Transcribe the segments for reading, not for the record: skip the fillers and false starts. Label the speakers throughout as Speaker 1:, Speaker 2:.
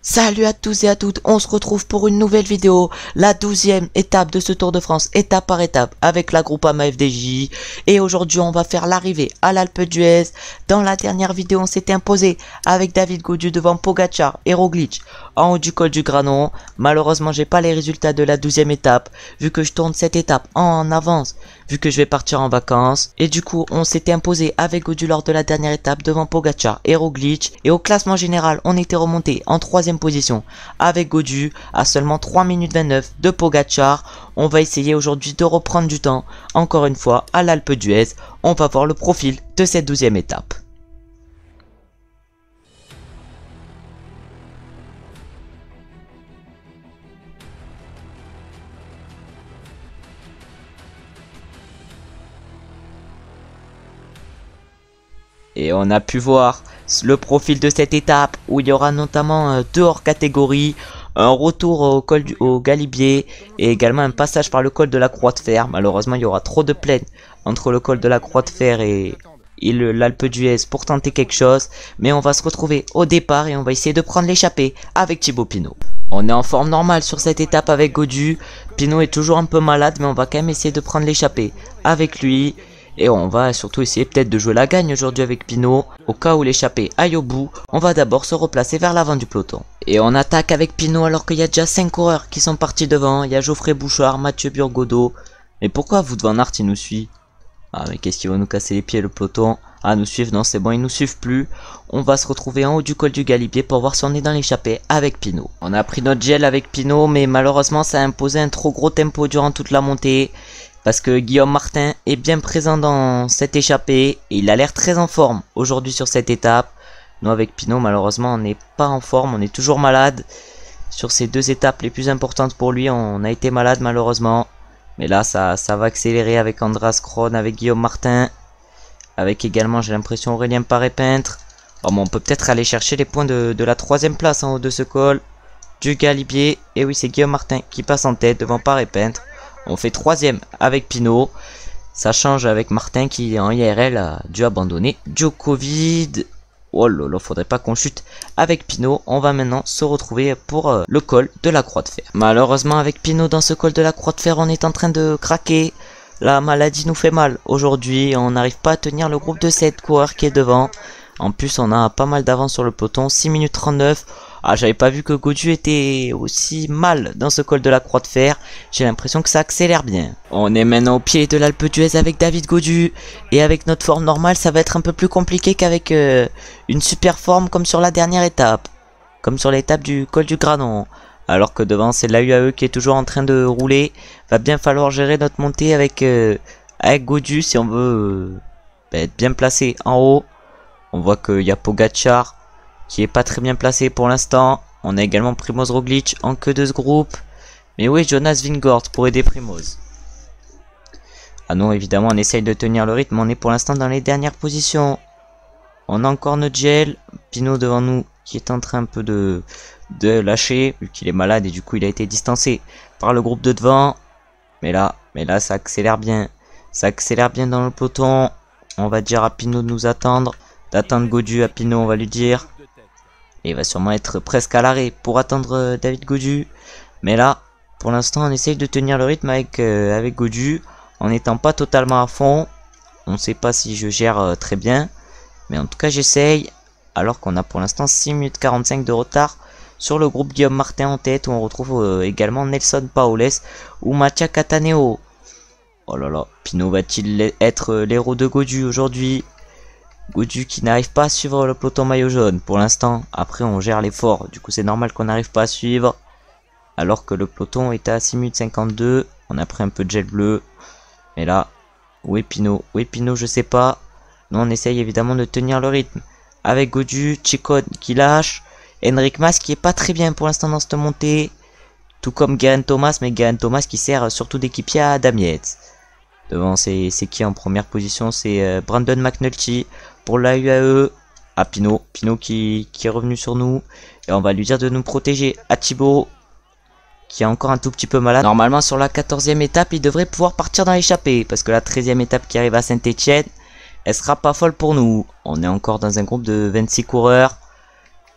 Speaker 1: Salut à tous et à toutes, on se retrouve pour une nouvelle vidéo, la 12e étape de ce Tour de France, étape par étape, avec la Groupama FDJ. Et aujourd'hui on va faire l'arrivée à l'Alpe d'Huez. Dans la dernière vidéo on s'était imposé avec David Gaudu devant Pogacar et Roglic en haut du col du Granon. Malheureusement j'ai pas les résultats de la 12e étape, vu que je tourne cette étape en avance, vu que je vais partir en vacances. Et du coup on s'était imposé avec Gaudu lors de la dernière étape devant Pogacar et Roglic. Et au classement général on était remonté en 3e position avec Gaudu à seulement 3 minutes 29 de Pogacar. On va essayer aujourd'hui de reprendre du temps encore une fois à l'Alpe d'Huez. On va voir le profil de cette 12e étape. Et on a pu voir le profil de cette étape où il y aura notamment deux hors catégories, un retour au col au Galibier et également un passage par le col de la Croix de Fer. Malheureusement il y aura trop de plaine entre le col de la Croix de Fer et l'Alpe d'Huez pour tenter quelque chose. Mais on va se retrouver au départ et on va essayer de prendre l'échappée avec Thibaut Pinot. On est en forme normale sur cette étape avec Gaudu. Pinot est toujours un peu malade mais on va quand même essayer de prendre l'échappée avec lui. Et on va surtout essayer peut-être de jouer la gagne aujourd'hui avec Pinot. Au cas où l'échappée aille au bout, on va d'abord se replacer vers l'avant du peloton. Et on attaque avec Pinot alors qu'il y a déjà 5 coureurs qui sont partis devant. Il y a Geoffrey Bouchard, Mathieu Burgodeau. Mais pourquoi Wout van Aert il nous suit? Ah mais qu'est-ce qu'il va nous casser les pieds le peloton? Ah nous suivre, non c'est bon, ils nous suivent plus. On va se retrouver en haut du col du Galibier pour voir si on est dans l'échappée avec Pinot. On a pris notre gel avec Pinot mais malheureusement ça a imposé un trop gros tempo durant toute la montée. Parce que Guillaume Martin est bien présent dans cette échappée et il a l'air très en forme aujourd'hui sur cette étape. Nous avec Pinot malheureusement on n'est pas en forme, on est toujours malade. Sur ces deux étapes les plus importantes pour lui on a été malade malheureusement. Mais là ça va accélérer avec Andreas Kron, avec Guillaume Martin. Avec également j'ai l'impression Aurélien Paré-Peintre. Oh, bon, on peut peut-être aller chercher les points de la 3e place en haut de ce col du Galibier. Et oui c'est Guillaume Martin qui passe en tête devant Paré-Peintre. On fait 3e avec Pinot. Ça change avec Martin qui en IRL a dû abandonner dû au Covid. Oh là là, faudrait pas qu'on chute avec Pinot. On va maintenant se retrouver pour le col de la Croix de Fer. Malheureusement avec Pinot dans ce col de la Croix de Fer on est en train de craquer. La maladie nous fait mal aujourd'hui. On n'arrive pas à tenir le groupe de 7 coureurs qui est devant. En plus on a pas mal d'avance sur le peloton. 6 minutes 39. Ah, j'avais pas vu que Gaudu était aussi mal dans ce col de la Croix de Fer. J'ai l'impression que ça accélère bien. On est maintenant au pied de l'Alpe d'Huez avec David Gaudu. Et avec notre forme normale, ça va être un peu plus compliqué qu'avec une super forme comme sur la dernière étape. Comme sur l'étape du col du Granon. Alors que devant, c'est la UAE qui est toujours en train de rouler. Va bien falloir gérer notre montée avec Gaudu si on veut être bien placé en haut. On voit qu'il y a Pogacar qui est pas très bien placé pour l'instant. On a également Primoz Roglic en queue de ce groupe. Mais oui, Jonas Vingegaard pour aider Primoz. Ah non, évidemment, on essaye de tenir le rythme. On est pour l'instant dans les dernières positions. On a encore notre gel. Pinot devant nous qui est en train un peu de lâcher, vu qu'il est malade et du coup il a été distancé par le groupe de devant. Mais là, ça accélère bien. Ça accélère bien dans le peloton. On va dire à Pinot de nous attendre. D'attendre Gaudu à Pinot, on va lui dire. Et il va sûrement être presque à l'arrêt pour attendre David Gaudu. Mais là, pour l'instant, on essaye de tenir le rythme avec Gaudu. En n'étant pas totalement à fond. On ne sait pas si je gère très bien. Mais en tout cas, j'essaye. Alors qu'on a pour l'instant 6 minutes 45 de retard sur le groupe Guillaume Martin en tête. Où on retrouve également Nelson Paoles ou Mattia Cataneo. Oh là là, Pinot va-t-il être l'héros de Gaudu aujourd'hui? Gaudu qui n'arrive pas à suivre le peloton maillot jaune pour l'instant. Après on gère l'effort, du coup c'est normal qu'on n'arrive pas à suivre. Alors que le peloton est à 6 minutes 52. On a pris un peu de gel bleu. Mais là, où est Pinot? Où est Pinot? Je sais pas. Nous on essaye évidemment de tenir le rythme. Avec Gaudu, Chicone qui lâche. Henrik Mas qui est pas très bien pour l'instant dans cette montée. Tout comme Geraint Thomas, mais Geraint Thomas qui sert surtout d'équipier à Adam Yates. Devant c'est qui en première position? C'est Brandon McNulty pour la UAE. À Pinot qui est revenu sur nous. Et on va lui dire de nous protéger. À Thibaut qui est encore un tout petit peu malade. Normalement sur la 14e étape il devrait pouvoir partir dans l'échappée. Parce que la 13e étape qui arrive à Saint-Etienne, elle sera pas folle pour nous. On est encore dans un groupe de 26 coureurs.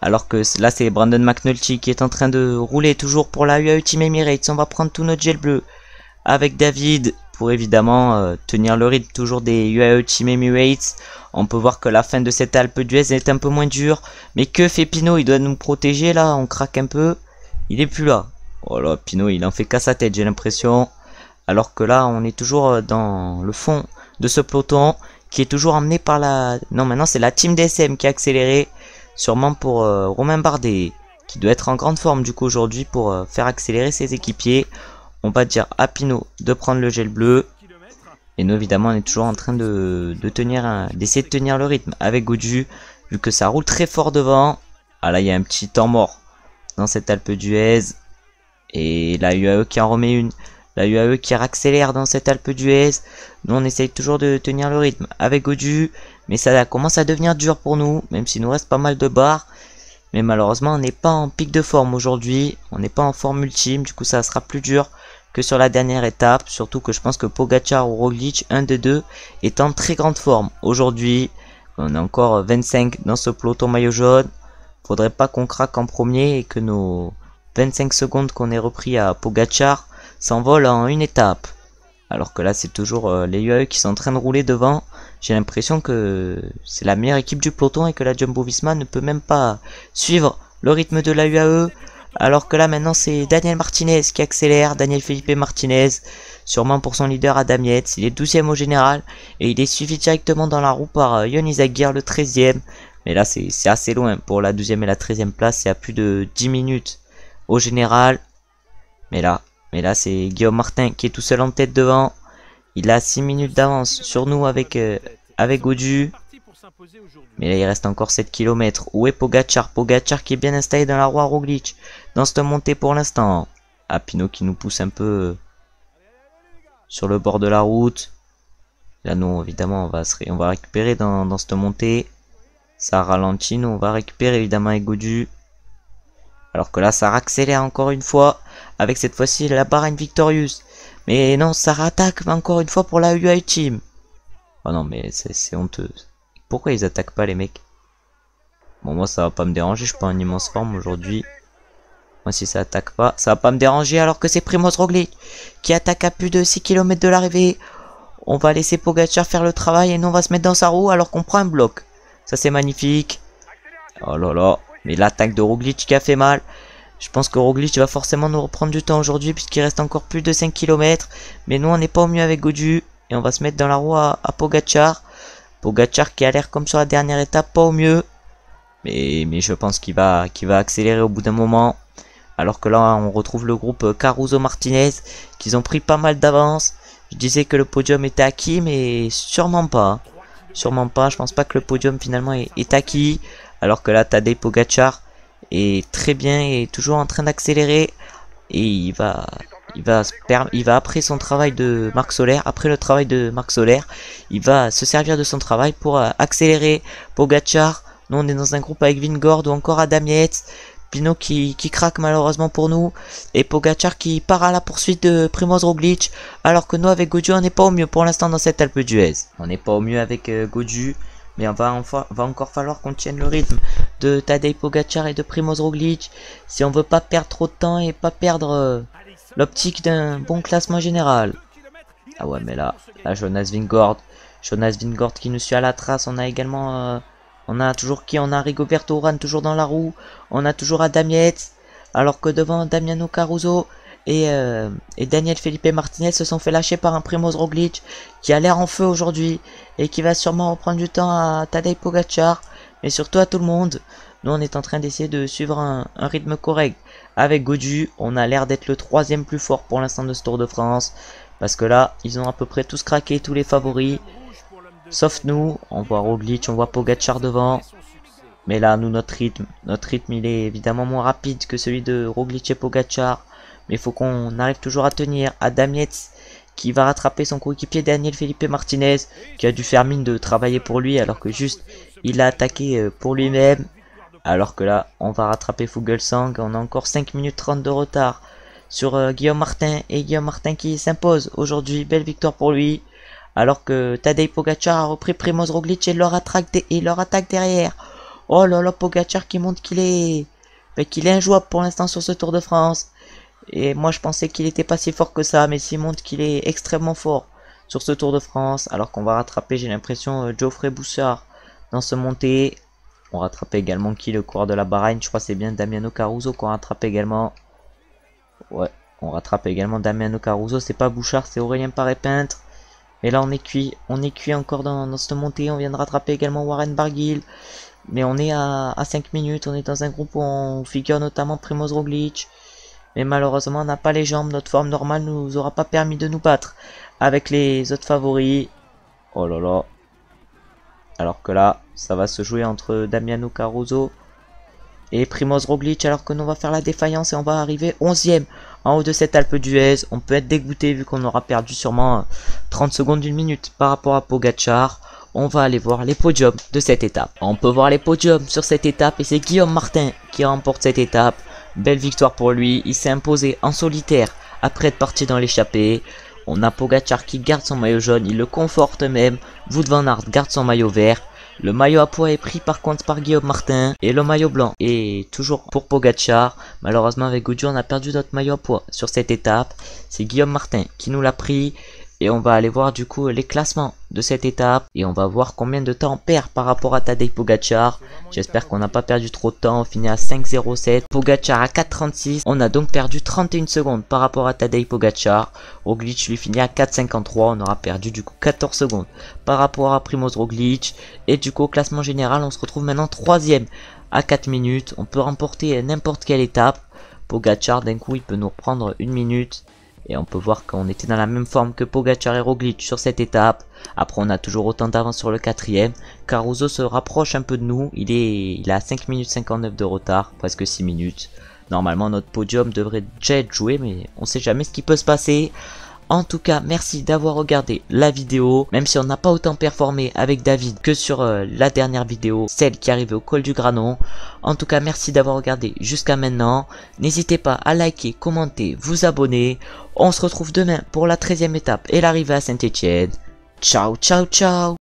Speaker 1: Alors que là c'est Brandon McNulty qui est en train de rouler toujours pour la UAE Team Emirates. On va prendre tout notre gel bleu avec David pour évidemment tenir le rythme toujours des UAE Team Emirates. On peut voir que la fin de cette Alpe d'Huez est un peu moins dure. Mais que fait Pinot? Il doit nous protéger là, on craque un peu. Il est plus là. Oh là, Pinot il en fait qu'à sa tête j'ai l'impression. Alors que là on est toujours dans le fond de ce peloton qui est toujours emmené par la... Non, maintenant c'est la team DSM qui a accéléré. Sûrement pour Romain Bardet, qui doit être en grande forme du coup aujourd'hui pour faire accélérer ses équipiers. On va dire à Pinot de prendre le gel bleu. Et nous évidemment on est toujours en train d'essayer de tenir le rythme avec Gaudu, vu que ça roule très fort devant. Ah là il y a un petit temps mort dans cette Alpe d'Huez. Et la UAE qui en remet une. La UAE qui accélère dans cette Alpe d'Huez. Nous on essaye toujours de tenir le rythme avec Gaudu. Mais ça commence à devenir dur pour nous, même s'il nous reste pas mal de barres. Mais malheureusement, on n'est pas en pic de forme aujourd'hui. On n'est pas en forme ultime, du coup ça sera plus dur que sur la dernière étape. Surtout que je pense que Pogacar ou Roglic, un des deux, est en très grande forme. Aujourd'hui, on est encore 25 dans ce peloton maillot jaune. Faudrait pas qu'on craque en premier et que nos 25 secondes qu'on ait repris à Pogacar s'envolent en une étape. Alors que là c'est toujours les UAE qui sont en train de rouler devant. J'ai l'impression que c'est la meilleure équipe du peloton et que la Jumbo-Visma ne peut même pas suivre le rythme de la UAE. Alors que là maintenant c'est Daniel Martinez qui accélère, Daniel Felipe Martinez, sûrement pour son leader Adam Yates. Il est 12e au général et il est suivi directement dans la roue par Yon Izagirre le 13e. Mais là c'est assez loin pour la 12e et la 13e place, c'est à plus de 10 minutes au général. Mais là c'est Guillaume Martin qui est tout seul en tête devant. Il a 6 minutes d'avance sur nous avec Gaudu. Mais là il reste encore 7 km. Où est Pogacar? Pogacar qui est bien installé dans la roue à Roglic. Dans cette montée pour l'instant. Ah, Pinot qui nous pousse un peu sur le bord de la route. Là nous évidemment on va récupérer dans cette montée. Ça ralentit, nous on va récupérer évidemment avec Gaudu. Alors que là ça accélère encore une fois. Avec cette fois-ci la Bahrain Victorious. Mais non, ça rattaque encore une fois pour la UAE Team. Oh non, mais c'est honteux. Pourquoi ils attaquent pas les mecs? Bon, moi ça va pas me déranger, je suis pas en immense forme aujourd'hui. Moi si ça attaque pas, ça va pas me déranger alors que c'est Primoz Roglic qui attaque à plus de 6 km de l'arrivée. On va laisser Pogacar faire le travail et nous on va se mettre dans sa roue alors qu'on prend un bloc. Ça c'est magnifique. Oh là là, mais l'attaque de Roglic qui a fait mal. Je pense que Roglic va forcément nous reprendre du temps aujourd'hui puisqu'il reste encore plus de 5 km. Mais nous on n'est pas au mieux avec Gaudu. Et on va se mettre dans la roue à Pogacar. Pogacar qui a l'air comme sur la dernière étape, pas au mieux. Mais je pense qu'il va accélérer au bout d'un moment. Alors que là on retrouve le groupe Caruso Martinez. Qu'ils ont pris pas mal d'avance. Je disais que le podium était acquis mais sûrement pas. Sûrement pas, je pense pas que le podium finalement est acquis. Alors que là Tadej Pogacar est très bien et toujours en train d'accélérer et il va après son travail de Marc Soler, après le travail de Marc Soler, il va se servir de son travail pour accélérer. Pogacar, nous on est dans un groupe avec Vingord ou encore Adam Yates. Pinot qui craque malheureusement pour nous et Pogacar qui part à la poursuite de Primoz Roglic alors que nous avec Gaudu on n'est pas au mieux pour l'instant dans cette Alpe d'Huez. On n'est pas au mieux avec Gaudu. Mais va encore falloir qu'on tienne le rythme de Tadej Pogacar et de Primoz Roglic si on veut pas perdre trop de temps et pas perdre l'optique d'un bon classement général. Ah ouais, mais là Jonas Vingord qui nous suit à la trace. On a également on a toujours qui? On a Rigoberto Urán toujours dans la roue. On a toujours Adam Yates. Alors que devant Damiano Caruso et Daniel Felipe Martinez se sont fait lâcher par un Primoz Roglic qui a l'air en feu aujourd'hui et qui va sûrement reprendre du temps à Tadej Pogacar mais surtout à tout le monde. Nous on est en train d'essayer de suivre un rythme correct avec Gaudu. On a l'air d'être le 3e plus fort pour l'instant de ce Tour de France parce que là ils ont à peu près tous craqué, tous les favoris sauf nous. On voit Roglic, on voit Pogacar devant. Mais là nous notre rythme il est évidemment moins rapide que celui de Roglic et Pogacar. Mais il faut qu'on arrive toujours à tenir. Adam Yates qui va rattraper son coéquipier Daniel Felipe Martinez qui a dû faire mine de travailler pour lui alors que juste il a attaqué pour lui-même. Alors que là on va rattraper Fuglsang. On a encore 5 minutes 30 de retard sur Guillaume Martin. Et Guillaume Martin qui s'impose aujourd'hui. Belle victoire pour lui. Alors que Tadej Pogacar a repris Primoz Roglic et leur attaque derrière. Oh là là, Pogacar qui montre qu'il est injouable pour l'instant sur ce Tour de France. Et moi je pensais qu'il était pas si fort que ça, mais s'il montre qu'il est extrêmement fort sur ce Tour de France, alors qu'on va rattraper, j'ai l'impression, Geoffrey Bouchard dans ce montée. On rattrape également qui, le coureur de la Bahreïn, je crois que c'est bien Damiano Caruso qu'on rattrape également. Ouais, on rattrape également Damiano Caruso, c'est pas Bouchard, c'est Aurélien Paré-Peintre. Et là on est cuit encore dans cette montée, on vient de rattraper également Warren Barguil. Mais on est à 5 minutes, on est dans un groupe où on figure notamment Primoz Roglic. Mais malheureusement on n'a pas les jambes, notre forme normale nous aura pas permis de nous battre avec les autres favoris. Oh là là. Alors que là, ça va se jouer entre Damiano Caruso et Primoz Roglic, alors que nous on va faire la défaillance et on va arriver 11e en haut de cette Alpe d'Huez. On peut être dégoûté vu qu'on aura perdu sûrement 30 secondes d'une minute par rapport à Pogacar. On va aller voir les podiums de cette étape. On peut voir les podiums sur cette étape et c'est Guillaume Martin qui remporte cette étape. Belle victoire pour lui, il s'est imposé en solitaire après être parti dans l'échappée. On a Pogacar qui garde son maillot jaune, il le conforte même. Wout van Aert garde son maillot vert. Le maillot à pois est pris par contre par Guillaume Martin. Et le maillot blanc est toujours pour Pogacar. Malheureusement avec Gaudu on a perdu notre maillot à pois sur cette étape. C'est Guillaume Martin qui nous l'a pris. Et on va aller voir du coup les classements de cette étape. Et on va voir combien de temps on perd par rapport à Tadej Pogacar. J'espère qu'on n'a pas perdu trop de temps. On finit à 5,07. Pogacar à 4,36. On a donc perdu 31 secondes par rapport à Tadej Pogacar. Roglic lui finit à 4,53. On aura perdu du coup 14 secondes par rapport à Primoz Roglic. Et du coup au classement général on se retrouve maintenant 3ème à 4 minutes. On peut remporter n'importe quelle étape. Pogacar d'un coup il peut nous reprendre 1 minute. Et on peut voir qu'on était dans la même forme que Pogacar et Roglic sur cette étape. Après on a toujours autant d'avance sur le 4ème. Caruso se rapproche un peu de nous. Il a 5 minutes 59 de retard, presque 6 minutes. Normalement notre podium devrait déjà être joué, mais on sait jamais ce qui peut se passer. En tout cas, merci d'avoir regardé la vidéo, même si on n'a pas autant performé avec David que sur la dernière vidéo, celle qui arrivait au col du Granon. En tout cas, merci d'avoir regardé jusqu'à maintenant. N'hésitez pas à liker, commenter, vous abonner. On se retrouve demain pour la 13ème étape et l'arrivée à Saint-Etienne. Ciao, ciao, ciao!